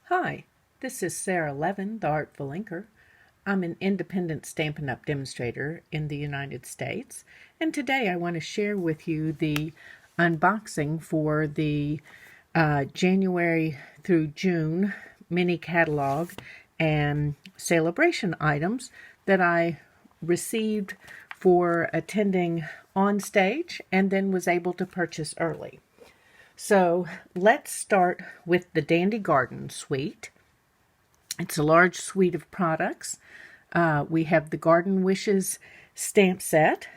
Hi, this is Sara Levin, the Artful Inker. I'm an independent Stampin' Up! Demonstrator in the United States, and today I want to share with you the unboxing for the January through June mini catalog and celebration items that I received for attending on stage and then was able to purchase early. So let's start with the Dandy Garden suite. It's a large suite of products. We have the Garden Wishes stamp set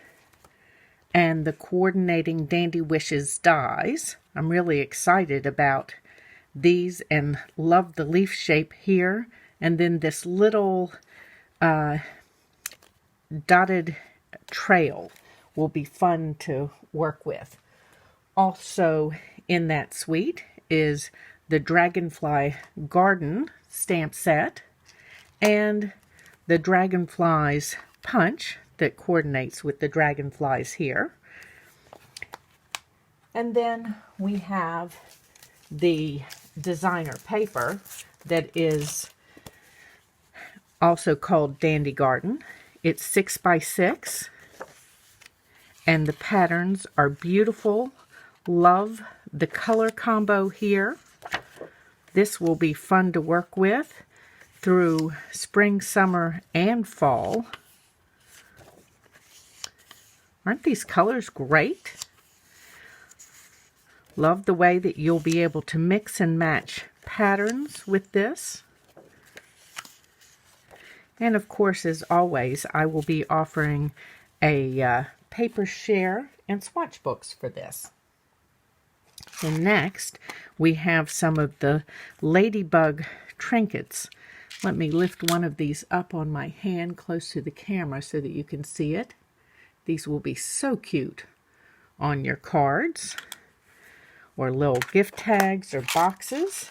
and the coordinating Dandy Wishes dies. I'm really excited about these and love the leaf shape here. And then this little dotted trail will be fun to work with. Also in that suite is the Dragonfly Garden stamp set and the Dragonflies punch that coordinates with the dragonflies here. And then we have the designer paper that is also called Dandy Garden. It's 6 by 6 and the patterns are beautiful. Love the color combo here. This will be fun to work with through spring, summer, and fall. Aren't these colors great? Love the way that you'll be able to mix and match patterns with this. And of course, as always, I will be offering a paper share and swatch books for this. And next, we have some of the ladybug trinkets. Let me lift one of these up on my hand close to the camera so that you can see it. These will be so cute on your cards or little gift tags or boxes.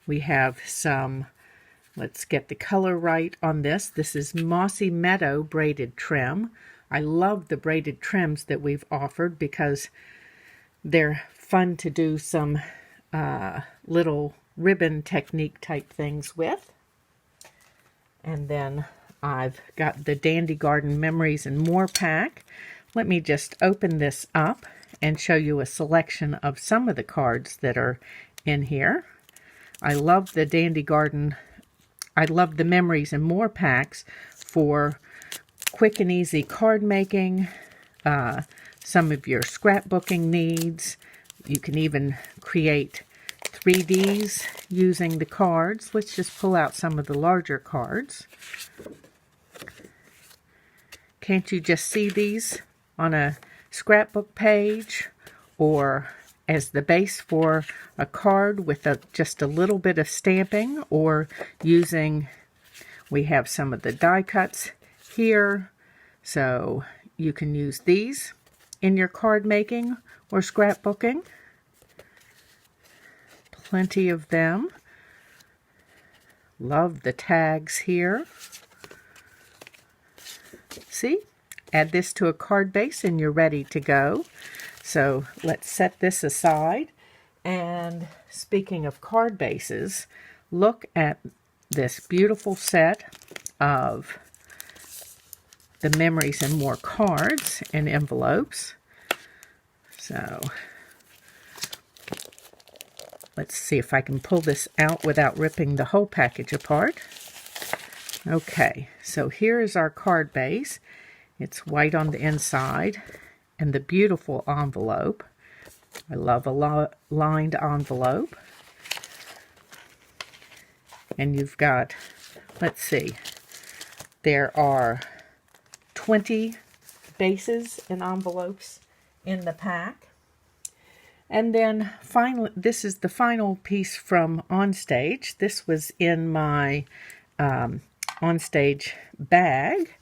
We have some, let's get the color right on this. This is Mossy Meadow braided trim. I love the braided trims that we've offered because they're fun to do some little ribbon technique type things with. And then I've got the Dandy Garden Memories and More pack. Let me just open this up and show you a selection of some of the cards that are in here. I love the Dandy Garden. I love the Memories and More packs for quick and easy card making, some of your scrapbooking needs. You can even create 3Ds using the cards. Let's just pull out some of the larger cards. Can't you just see these on a scrapbook page or as the base for a card with just a little bit of stamping, or using, we have some of the die cuts here, so you can use these in your card making or scrapbooking. Plenty of them. Love the tags here. See? Add this to a card base and you're ready to go. So let's set this aside. And speaking of card bases, look at this beautiful set of the Memories and More cards and envelopes. So let's see if I can pull this out without ripping the whole package apart. Okay, so here is our card base. It's white on the inside and the beautiful envelope. I love a lined envelope. And you've got, let's see, there are 20 bases and envelopes in the pack. And then finally, this is the final piece from Onstage. This was in my Onstage bag.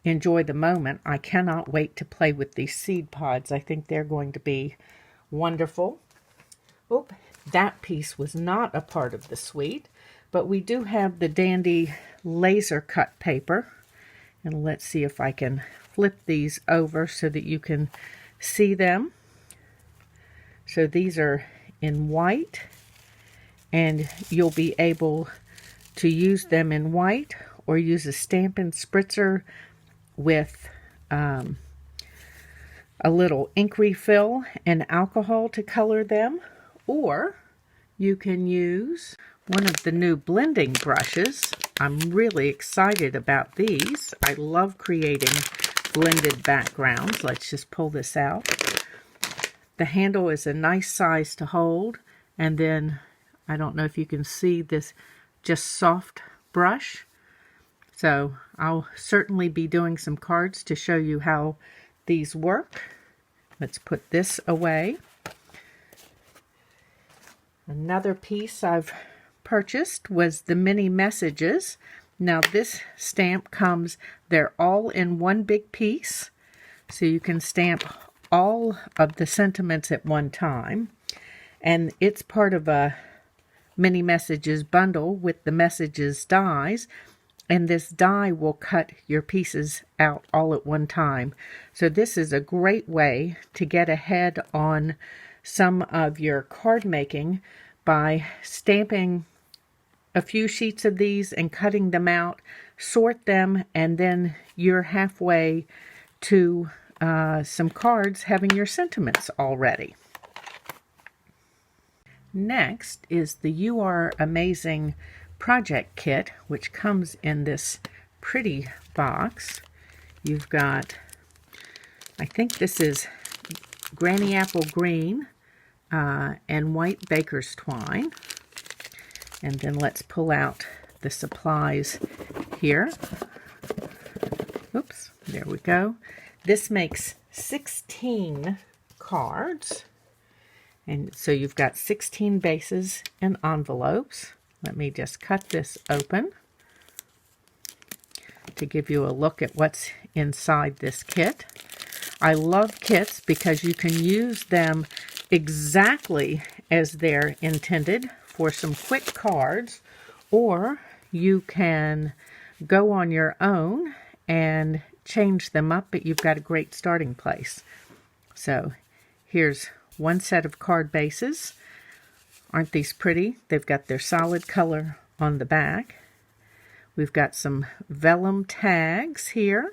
Enjoy the moment. I cannot wait to play with these seed pods. I think they're going to be wonderful. Oh, that piece was not a part of the suite, but we do have the Dandy laser cut paper. And let's see if I can flip these over so that you can see them. So these are in white, and you'll be able to use them in white or use a Stampin' Spritzer with a little ink refill and alcohol to color them, or you can use one of the new blending brushes. I'm really excited about these. I love creating blended backgrounds. Let's just pull this out. The handle is a nice size to hold, and then I don't know if you can see this just soft brush. So I'll certainly be doing some cards to show you how these work. Let's put this away. Another piece I've purchased was the mini messages. Now this stamp comes, they're all in one big piece, so you can stamp all of the sentiments at one time, and it's part of a mini messages bundle with the messages dies, and this die will cut your pieces out all at one time. So this is a great way to get ahead on some of your card making by stamping a few sheets of these and cutting them out, sort them, and then you're halfway to some cards having your sentiments already. Next is the You Are Amazing project kit, which comes in this pretty box. You've got, I think this is Granny Apple Green and white baker's twine. And then let's pull out the supplies here. Oops, there we go. This makes 16 cards. And so you've got 16 bases and envelopes. Let me just cut this open to give you a look at what's inside this kit. I love kits because you can use them exactly as they're intended for some quick cards, or you can go on your own and change them up, but you've got a great starting place. So here's one set of card bases. Aren't these pretty? They've got their solid color on the back. We've got some vellum tags here.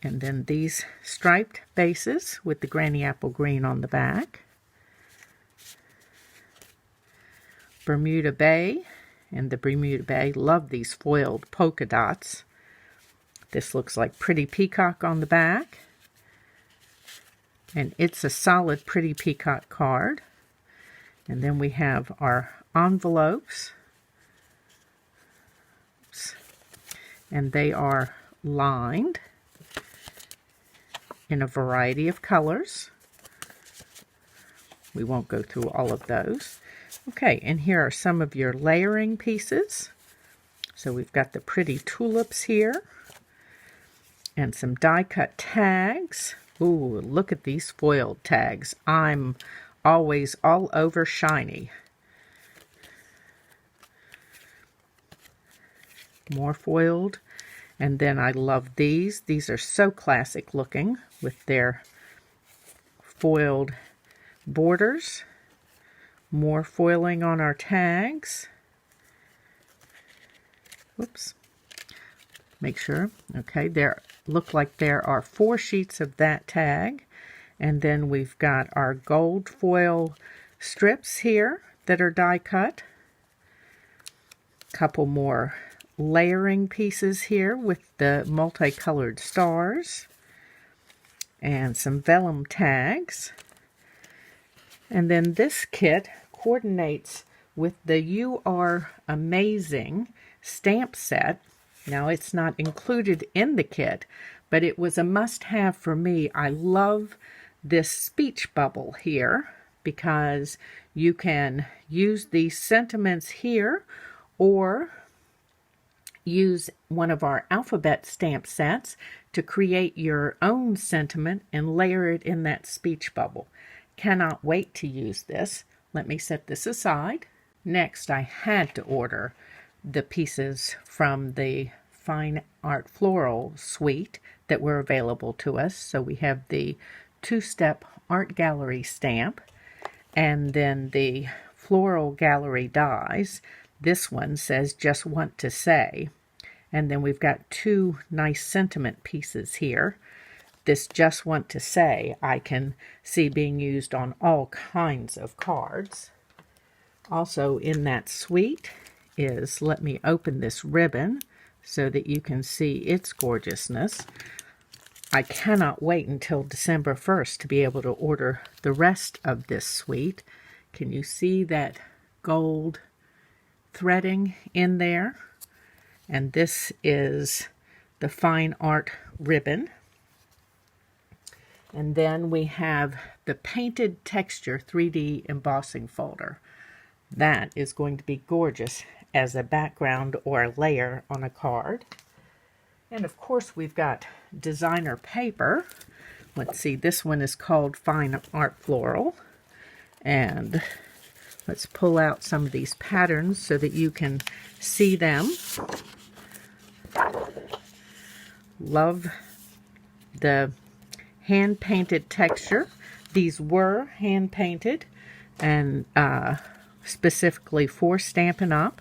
And then these striped bases with the Granny Apple Green on the back. Bermuda Bay and the Bermuda Bay. Love these foiled polka dots. This looks like Pretty Peacock on the back. And it's a solid Pretty Peacock card. And then we have our envelopes. And they are lined in a variety of colors. We won't go through all of those. Okay, and here are some of your layering pieces. So we've got the pretty tulips here, and some die-cut tags. Ooh, look at these foiled tags. I'm always all over shiny. More foiled. And then I love these. These are so classic looking with their foiled borders. More foiling on our tags. Whoops. Make sure. Okay, there look like there are 4 sheets of that tag. And then we've got our gold foil strips here that are die cut. Couple more layering pieces here with the multicolored stars. And some vellum tags. And then this kit coordinates with the You Are Amazing stamp set. Now, it's not included in the kit, but it was a must-have for me. I love this speech bubble here because you can use these sentiments here or use one of our alphabet stamp sets to create your own sentiment and layer it in that speech bubble. Cannot wait to use this. Let me set this aside. Next, I had to order the pieces from the Fine Art Floral suite that were available to us. So we have the two-step art gallery stamp, and then the floral gallery dies. This one says "Just Want to Say," and then we've got two nice sentiment pieces here. This "Just Want to Say" I can see being used on all kinds of cards. Also in that suite is, let me open this ribbon so that you can see its gorgeousness. I cannot wait until December 1st to be able to order the rest of this suite. Can you see that gold threading in there? And this is the fine art ribbon. And then we have the painted texture 3D embossing folder. That is going to be gorgeous as a background or a layer on a card. And of course we've got designer paper. Let's see, this one is called Fine Art Floral. And let's pull out some of these patterns so that you can see them. Love the hand-painted texture. These were hand-painted and specifically for Stampin' Up.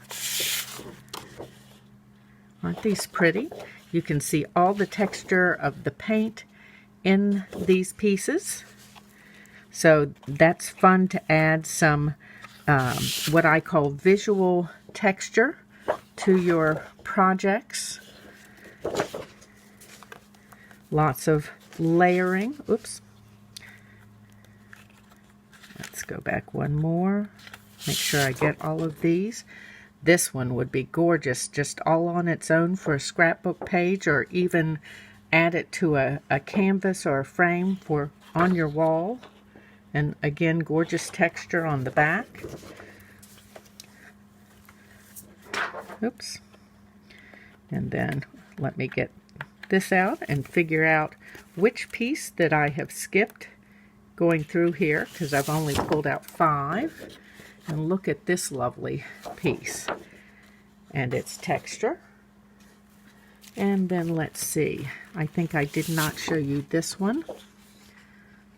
Aren't these pretty? You can see all the texture of the paint in these pieces. So that's fun to add some what I call visual texture to your projects. Lots of layering. Oops. Let's go back one more. Make sure I get all of these. This one would be gorgeous just all on its own for a scrapbook page, or even add it to a canvas or a frame for on your wall. And again, gorgeous texture on the back. Oops. And then let me get this out and figure out which piece that I have skipped going through here, because I've only pulled out 5. And look at this lovely piece and its texture. And then let's see, I think I did not show you this one.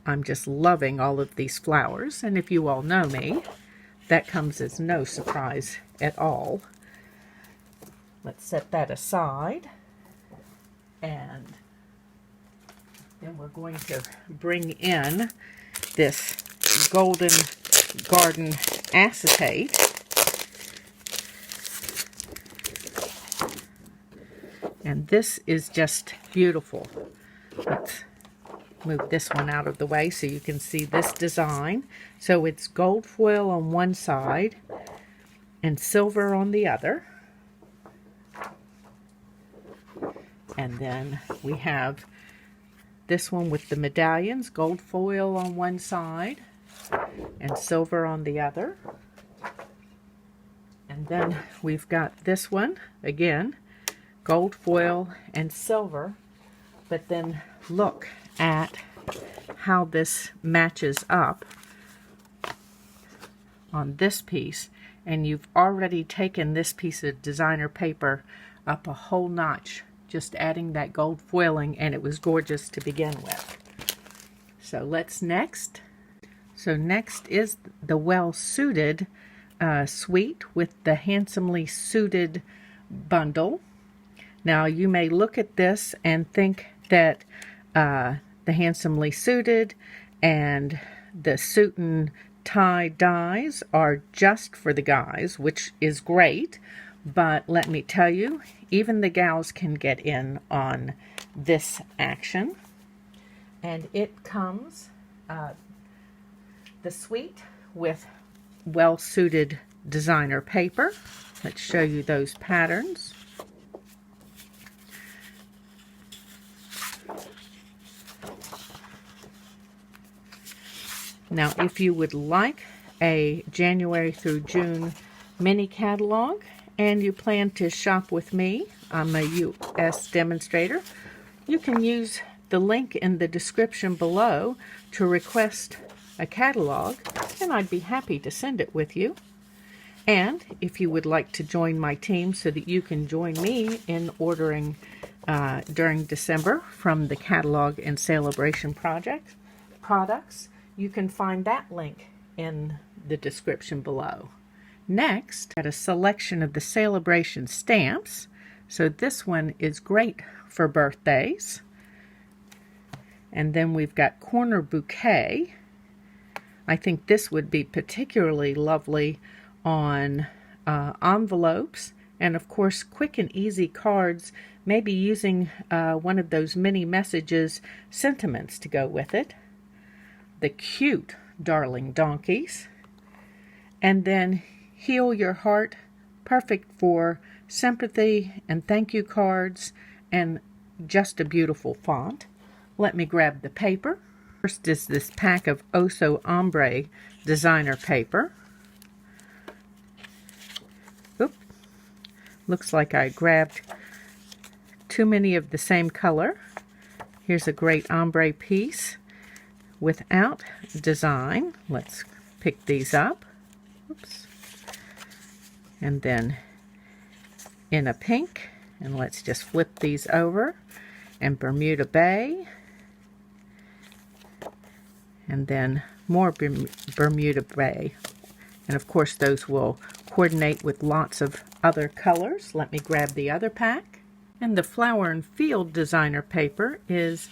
I'm just loving all of these flowers, and if you all know me, that comes as no surprise at all. Let's set that aside, and then we're going to bring in this Golden Garden acetate. And this is just beautiful. Let's move this one out of the way so you can see this design. So it's gold foil on one side and silver on the other. And then we have this one with the medallions, gold foil on one side and silver on the other. And then we've got this one, again, gold foil and silver. But then look at how this matches up on this piece. And you've already taken this piece of designer paper up a whole notch, just adding that gold foiling, and it was gorgeous to begin with. So let's next. So next is the Wellsuited Suite with the Handsomely Suited bundle. Now you may look at this and think that the Handsomely Suited and the suit and tie dies are just for the guys, which is great, but let me tell you, even the gals can get in on this action. And it comes the suite with Wellsuited designer paper. Let's show you those patterns. Now, if you would like a January through June mini catalog and you plan to shop with me, I'm a U.S. demonstrator, you can use the link in the description below to request a catalog, and I'd be happy to send it with you. And if you would like to join my team so that you can join me in ordering during December from the Catalog and Celebration project, products, you can find that link in the description below. Next, got a selection of the Celebration stamps. So this one is great for birthdays. And then we've got Corner Bouquet. I think this would be particularly lovely on envelopes, and of course quick and easy cards, maybe using one of those mini messages sentiments to go with it. The cute Darling Donkeys. And then Heal Your Heart, perfect for sympathy and thank you cards, and just a beautiful font. Let me grab the paper. First is this pack of Oso Ombre designer paper. Oop. Looks like I grabbed too many of the same color. Here's a great ombre piece without design. Let's pick these up. Oops. And then in a pink, and let's just flip these over, and Bermuda Bay, and then more Bermuda Bay, and of course those will coordinate with lots of other colors. Let me grab the other pack. And the Flower and Field designer paper is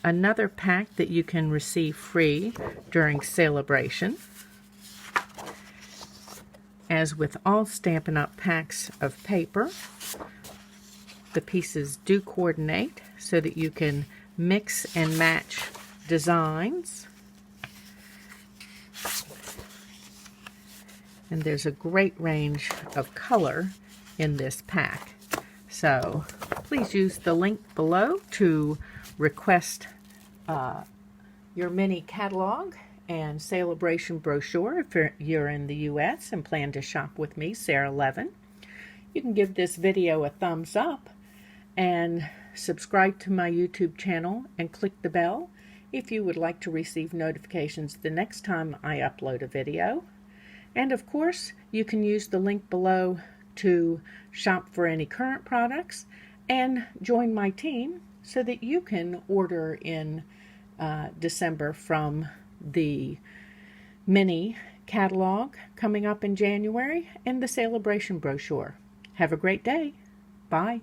another pack that you can receive free during Celebration. As with all Stampin' Up! Packs of paper, the pieces do coordinate so that you can mix and match designs. And there's a great range of color in this pack. So please use the link below to request your mini catalog and Celebration brochure if you're in the U.S. and plan to shop with me, Sara Levin. You can give this video a thumbs up and subscribe to my YouTube channel and click the bell if you would like to receive notifications the next time I upload a video. And of course, you can use the link below to shop for any current products and join my team so that you can order in December from the mini catalog coming up in January and the Celebration brochure. Have a great day. Bye.